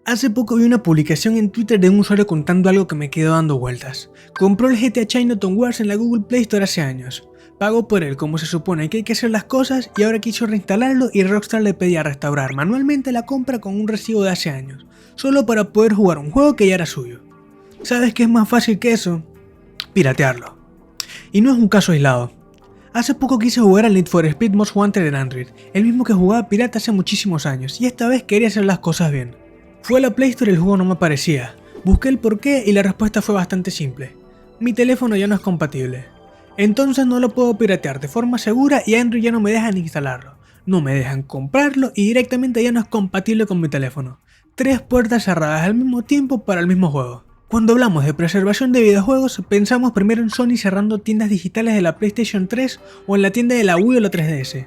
Hace poco vi una publicación en Twitter de un usuario contando algo que me quedó dando vueltas. Compró el GTA Chinatown Wars en la Google Play Store hace años. Pagó por él como se supone que hay que hacer las cosas y ahora quiso reinstalarlo y Rockstar le pedía restaurar manualmente la compra con un recibo de hace años, solo para poder jugar un juego que ya era suyo. ¿Sabes qué es más fácil que eso? Piratearlo. Y no es un caso aislado. Hace poco quise jugar al Need for Speed Most Wanted en Android, el mismo que jugaba pirata hace muchísimos años, y esta vez quería hacer las cosas bien. Fue a la Play Store y el juego no me aparecía. Busqué el porqué y la respuesta fue bastante simple. Mi teléfono ya no es compatible. Entonces no lo puedo piratear de forma segura y Android ya no me dejan instalarlo. No me dejan comprarlo y directamente ya no es compatible con mi teléfono. 3 puertas cerradas al mismo tiempo para el mismo juego. Cuando hablamos de preservación de videojuegos, pensamos primero en Sony cerrando tiendas digitales de la PlayStation 3 o en la tienda de la Wii o la 3DS.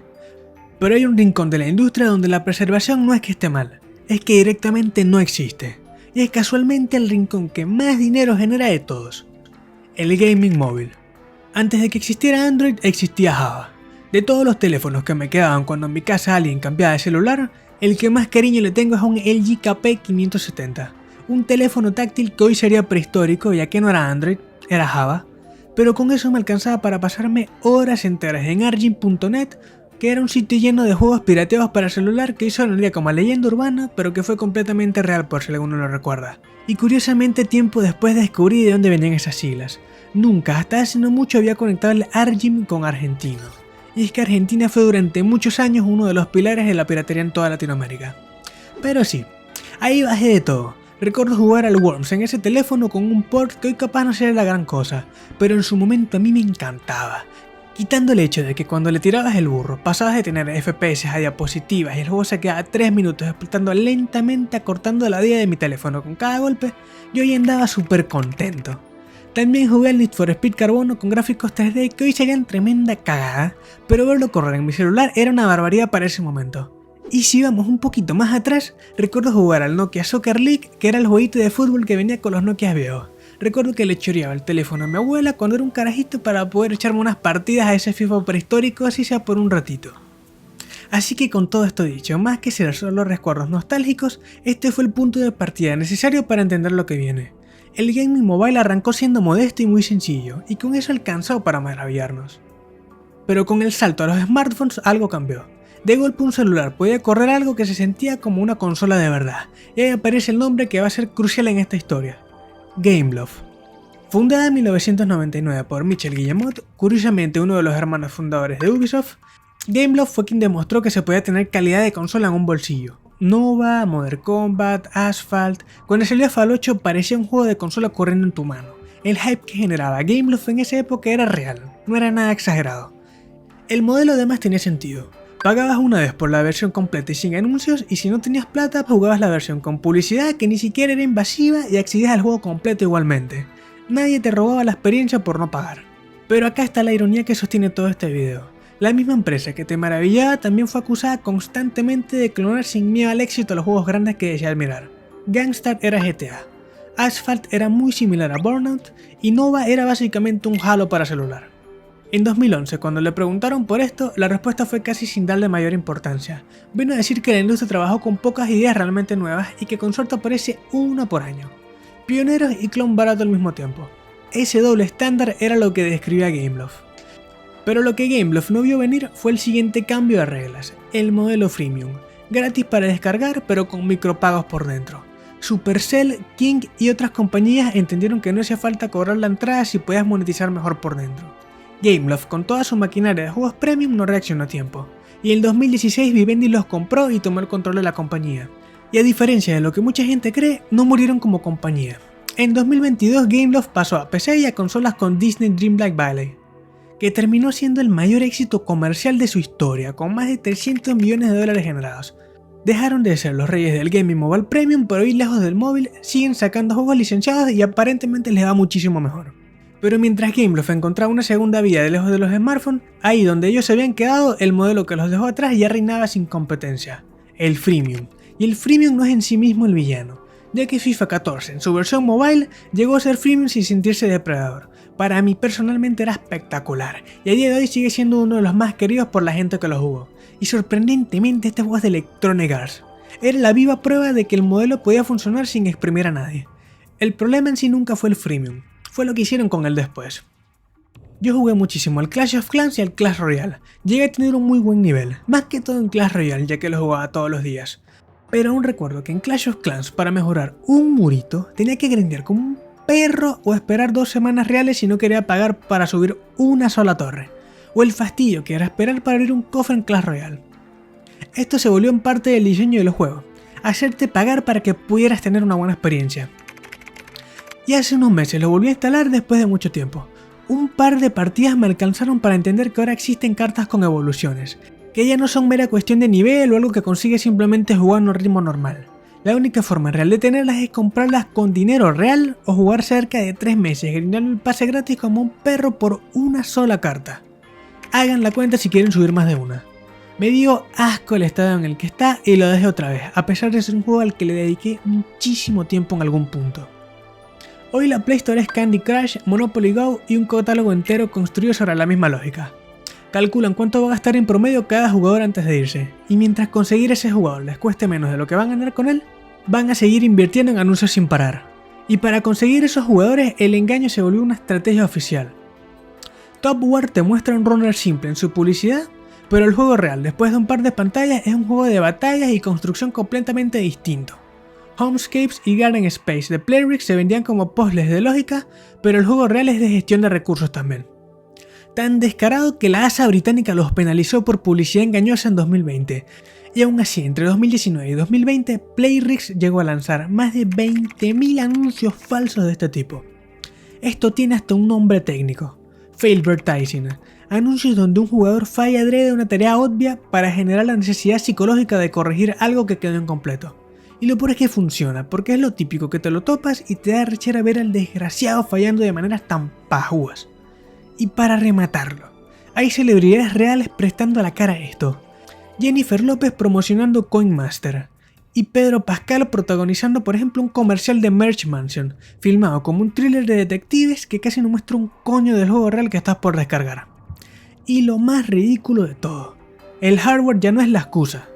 Pero hay un rincón de la industria donde la preservación no es que esté mal, es que directamente no existe. Y es casualmente el rincón que más dinero genera de todos. El gaming móvil. Antes de que existiera Android, existía Java. De todos los teléfonos que me quedaban cuando en mi casa alguien cambiaba de celular, el que más cariño le tengo es a un LG KP570. Un teléfono táctil que hoy sería prehistórico ya que no era Android, era Java. Pero con eso me alcanzaba para pasarme horas enteras en Argin.net, que era un sitio lleno de juegos pirateados para celular que hoy sonaría como leyenda urbana, pero que fue completamente real por si alguno lo recuerda. Y curiosamente tiempo después descubrí de dónde venían esas siglas. Nunca, hasta hace no mucho, había conectado el Argin con argentino. Y es que Argentina fue durante muchos años uno de los pilares de la piratería en toda Latinoamérica. Pero sí, ahí bajé de todo. Recuerdo jugar al Worms en ese teléfono con un port que hoy capaz no sería la gran cosa, pero en su momento a mí me encantaba. Quitando el hecho de que cuando le tirabas el burro pasabas de tener FPS a diapositivas y el juego se quedaba 3 minutos explotando lentamente acortando la vida de mi teléfono con cada golpe, yo ya andaba súper contento. También jugué al Need for Speed Carbono con gráficos 3D que hoy serían tremenda cagada, pero verlo correr en mi celular era una barbaridad para ese momento. Y si vamos un poquito más atrás, recuerdo jugar al Nokia Soccer League, que era el jueguito de fútbol que venía con los Nokias viejos. Recuerdo que le choreaba el teléfono a mi abuela cuando era un carajito para poder echarme unas partidas a ese FIFA prehistórico, así sea por un ratito. Así que con todo esto dicho, más que ser solo recuerdos nostálgicos, este fue el punto de partida necesario para entender lo que viene. El gaming mobile arrancó siendo modesto y muy sencillo, y con eso alcanzó para maravillarnos. Pero con el salto a los smartphones algo cambió. De golpe un celular podía correr algo que se sentía como una consola de verdad, y ahí aparece el nombre que va a ser crucial en esta historia: Gameloft. Fundada en 1999 por Michel Guillemot, curiosamente uno de los hermanos fundadores de Ubisoft, Gameloft fue quien demostró que se podía tener calidad de consola en un bolsillo. Nova, Modern Combat, Asphalt. Cuando salió Fallout 8 parecía un juego de consola corriendo en tu mano. El hype que generaba Gameloft en esa época era real, no era nada exagerado. El modelo además tenía sentido. Pagabas una vez por la versión completa y sin anuncios, y si no tenías plata jugabas la versión con publicidad que ni siquiera era invasiva y accedías al juego completo igualmente. Nadie te robaba la experiencia por no pagar. Pero acá está la ironía que sostiene todo este video. La misma empresa que te maravillaba también fue acusada constantemente de clonar sin miedo al éxito los juegos grandes que deseas mirar. Gangstar era GTA, Asphalt era muy similar a Burnout y Nova era básicamente un Halo para celular. En 2011, cuando le preguntaron por esto, la respuesta fue casi sin darle mayor importancia. Vino a decir que la industria trabajó con pocas ideas realmente nuevas y que con suerte aparece una por año. Pioneros y clon barato al mismo tiempo. Ese doble estándar era lo que describía Gameloft. Pero lo que Gameloft no vio venir fue el siguiente cambio de reglas, el modelo freemium, gratis para descargar pero con micropagos por dentro. Supercell, King y otras compañías entendieron que no hacía falta cobrar la entrada si podías monetizar mejor por dentro. Gameloft con toda su maquinaria de juegos premium no reaccionó a tiempo, y en 2016 Vivendi los compró y tomó el control de la compañía. Y a diferencia de lo que mucha gente cree, no murieron como compañía. En 2022 Gameloft pasó a PC y a consolas con Disney Dreamlight Valley, que terminó siendo el mayor éxito comercial de su historia, con más de 300 millones de dólares generados. Dejaron de ser los reyes del gaming mobile premium, pero hoy lejos del móvil siguen sacando juegos licenciados y aparentemente les va muchísimo mejor. Pero mientras Gameloft encontraba una segunda vía de lejos de los smartphones, ahí donde ellos se habían quedado, el modelo que los dejó atrás ya reinaba sin competencia: el freemium. Y el freemium no es en sí mismo el villano, ya que FIFA 14 en su versión mobile llegó a ser freemium sin sentirse depredador. Para mí personalmente era espectacular, y a día de hoy sigue siendo uno de los más queridos por la gente que lo jugó. Y sorprendentemente este juego es de Electronic Arts. Era la viva prueba de que el modelo podía funcionar sin exprimir a nadie. El problema en sí nunca fue el freemium, fue lo que hicieron con él después. Yo jugué muchísimo al Clash of Clans y al Clash Royale. Llegué a tener un muy buen nivel, más que todo en Clash Royale ya que lo jugaba todos los días. Pero aún recuerdo que en Clash of Clans para mejorar un murito tenía que grindear como un perro o esperar 2 semanas reales si no quería pagar para subir una sola torre. O el fastidio que era esperar para abrir un cofre en Clash Royale. Esto se volvió en parte del diseño del juego, hacerte pagar para que pudieras tener una buena experiencia. Y hace unos meses lo volví a instalar después de mucho tiempo. Un par de partidas me alcanzaron para entender que ahora existen cartas con evoluciones, que ya no son mera cuestión de nivel o algo que consigues simplemente jugando a ritmo normal. La única forma real de tenerlas es comprarlas con dinero real o jugar cerca de 3 meses grindando el pase gratis como un perro por una sola carta. Hagan la cuenta si quieren subir más de una. Me dio asco el estado en el que está y lo dejé otra vez, a pesar de ser un juego al que le dediqué muchísimo tiempo en algún punto. Hoy la Play Store es Candy Crush, Monopoly Go y un catálogo entero construido sobre la misma lógica. Calculan cuánto va a gastar en promedio cada jugador antes de irse, y mientras conseguir ese jugador les cueste menos de lo que van a ganar con él, van a seguir invirtiendo en anuncios sin parar. Y para conseguir esos jugadores, el engaño se volvió una estrategia oficial. Top War te muestra un runner simple en su publicidad, pero el juego real, después de un par de pantallas, es un juego de batallas y construcción completamente distinto. Homescapes y Garden Space de Playrix se vendían como puzzles de lógica, pero el juego real es de gestión de recursos también. Tan descarado que la ASA británica los penalizó por publicidad engañosa en 2020, y aún así entre 2019 y 2020 Playrix llegó a lanzar más de 20.000 anuncios falsos de este tipo. Esto tiene hasta un nombre técnico, Failvertising, anuncios donde un jugador falla adrede una tarea obvia para generar la necesidad psicológica de corregir algo que quedó incompleto. Y lo peor es que funciona, porque es lo típico que te lo topas y te da rechera ver al desgraciado fallando de maneras tan pajúas. Y para rematarlo, hay celebridades reales prestando la cara a esto. Jennifer López promocionando Coin Master, y Pedro Pascal protagonizando por ejemplo un comercial de Merch Mansion, filmado como un thriller de detectives que casi no muestra un coño del juego real que estás por descargar. Y lo más ridículo de todo, el hardware ya no es la excusa.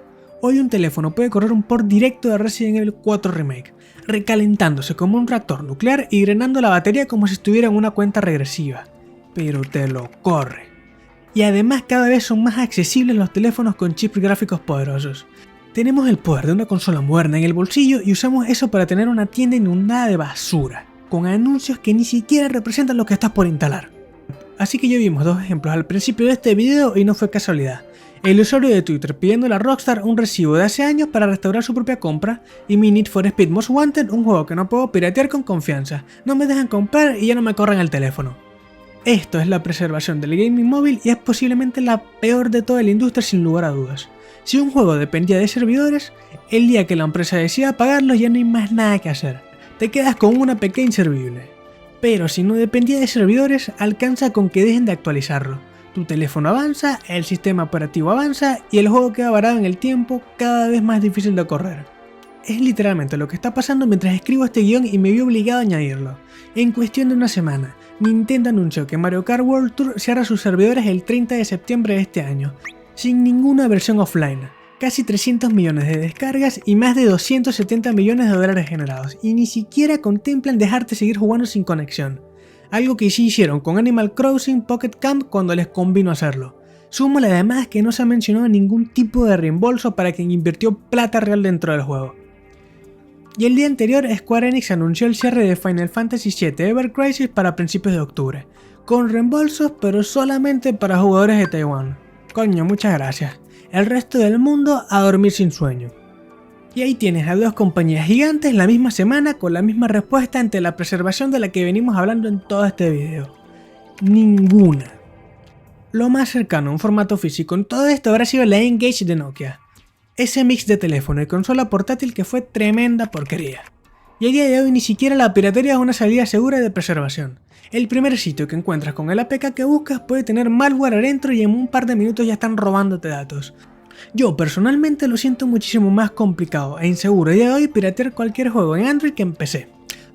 Hoy un teléfono puede correr un port directo de Resident Evil 4 Remake, recalentándose como un reactor nuclear y drenando la batería como si estuviera en una cuenta regresiva. Pero te lo corre. Y además cada vez son más accesibles los teléfonos con chips gráficos poderosos. Tenemos el poder de una consola moderna en el bolsillo y usamos eso para tener una tienda inundada de basura, con anuncios que ni siquiera representan lo que estás por instalar. Así que ya vimos 2 ejemplos al principio de este video y no fue casualidad. El usuario de Twitter pidiéndole a Rockstar un recibo de hace años para restaurar su propia compra, y mi Need for Speed Most Wanted, un juego que no puedo piratear con confianza, no me dejan comprar y ya no me corren el teléfono. Esto es la preservación del gaming móvil y es posiblemente la peor de toda la industria sin lugar a dudas. Si un juego dependía de servidores, el día que la empresa decida pagarlos ya no hay más nada que hacer, te quedas con una pequeña inservible. Pero si no dependía de servidores, alcanza con que dejen de actualizarlo. Tu teléfono avanza, el sistema operativo avanza y el juego queda varado en el tiempo, cada vez más difícil de correr. Es literalmente lo que está pasando mientras escribo este guión y me vi obligado a añadirlo. En cuestión de una semana, Nintendo anunció que Mario Kart World Tour cierra sus servidores el 30 de septiembre de este año, sin ninguna versión offline, casi 300 millones de descargas y más de 270 millones de dólares generados, y ni siquiera contemplan dejarte seguir jugando sin conexión. Algo que sí hicieron con Animal Crossing Pocket Camp cuando les convino hacerlo. Súmale además que no se ha mencionado ningún tipo de reembolso para quien invirtió plata real dentro del juego. Y el día anterior Square Enix anunció el cierre de Final Fantasy VII Ever Crisis para principios de octubre, con reembolsos pero solamente para jugadores de Taiwán. Coño, muchas gracias. El resto del mundo a dormir sin sueño. Y ahí tienes a 2 compañías gigantes la misma semana con la misma respuesta ante la preservación de la que venimos hablando en todo este video. Ninguna. Lo más cercano a un formato físico en todo esto habrá sido la N-Gage de Nokia. Ese mix de teléfono y consola portátil que fue tremenda porquería. Y a día de hoy ni siquiera la piratería es una salida segura de preservación. El primer sitio que encuentras con el APK que buscas puede tener malware adentro y en un par de minutos ya están robándote datos. Yo personalmente lo siento muchísimo más complicado e inseguro a día de hoy piratear cualquier juego en Android que en PC.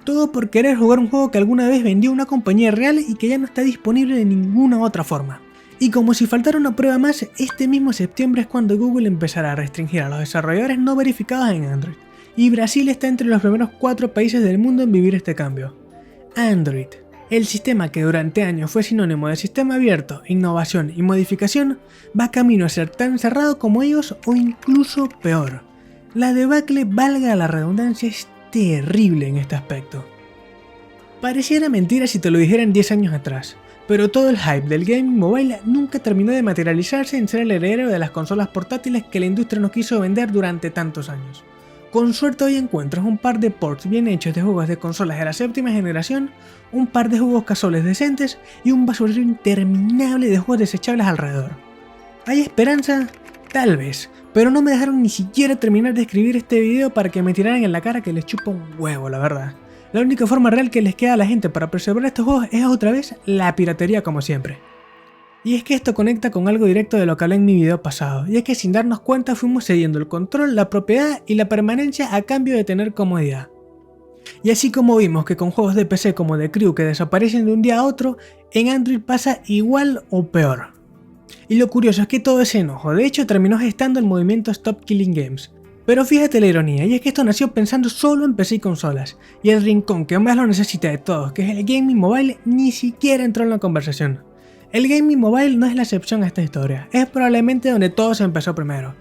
Todo por querer jugar un juego que alguna vez vendió una compañía real y que ya no está disponible de ninguna otra forma. Y como si faltara una prueba más, este mismo septiembre es cuando Google empezará a restringir a los desarrolladores no verificados en Android, y Brasil está entre los primeros 4 países del mundo en vivir este cambio. Android, el sistema que durante años fue sinónimo de sistema abierto, innovación y modificación, va camino a ser tan cerrado como ellos o incluso peor. La debacle, valga la redundancia, es terrible en este aspecto. Pareciera mentira si te lo dijeran 10 años atrás, pero todo el hype del gaming mobile nunca terminó de materializarse en ser el heredero de las consolas portátiles que la industria nos quiso vender durante tantos años. Con suerte hoy encuentras un par de ports bien hechos de juegos de consolas de la 7ª generación, un par de juegos casuales decentes y un basurero interminable de juegos desechables alrededor. ¿Hay esperanza? Tal vez, pero no me dejaron ni siquiera terminar de escribir este video para que me tiraran en la cara que les chupa un huevo, la verdad. La única forma real que les queda a la gente para preservar estos juegos es otra vez la piratería como siempre. Y es que esto conecta con algo directo de lo que hablé en mi video pasado, y es que sin darnos cuenta fuimos cediendo el control, la propiedad y la permanencia a cambio de tener comodidad. Y así como vimos que con juegos de PC como The Crew que desaparecen de un día a otro, en Android pasa igual o peor. Y lo curioso es que todo ese enojo de hecho terminó gestando el movimiento Stop Killing Games. Pero fíjate la ironía, y es que esto nació pensando solo en PC y consolas, y el rincón que más lo necesita de todos, que es el gaming mobile, ni siquiera entró en la conversación. El gaming mobile no es la excepción a esta historia, es probablemente donde todo se empezó primero.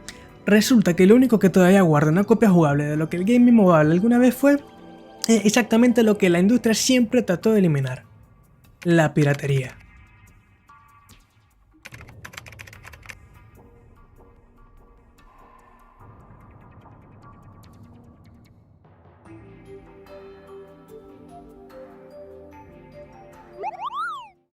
Resulta que lo único que todavía guarda una copia jugable de lo que el gaming mobile alguna vez fue, es exactamente lo que la industria siempre trató de eliminar: la piratería.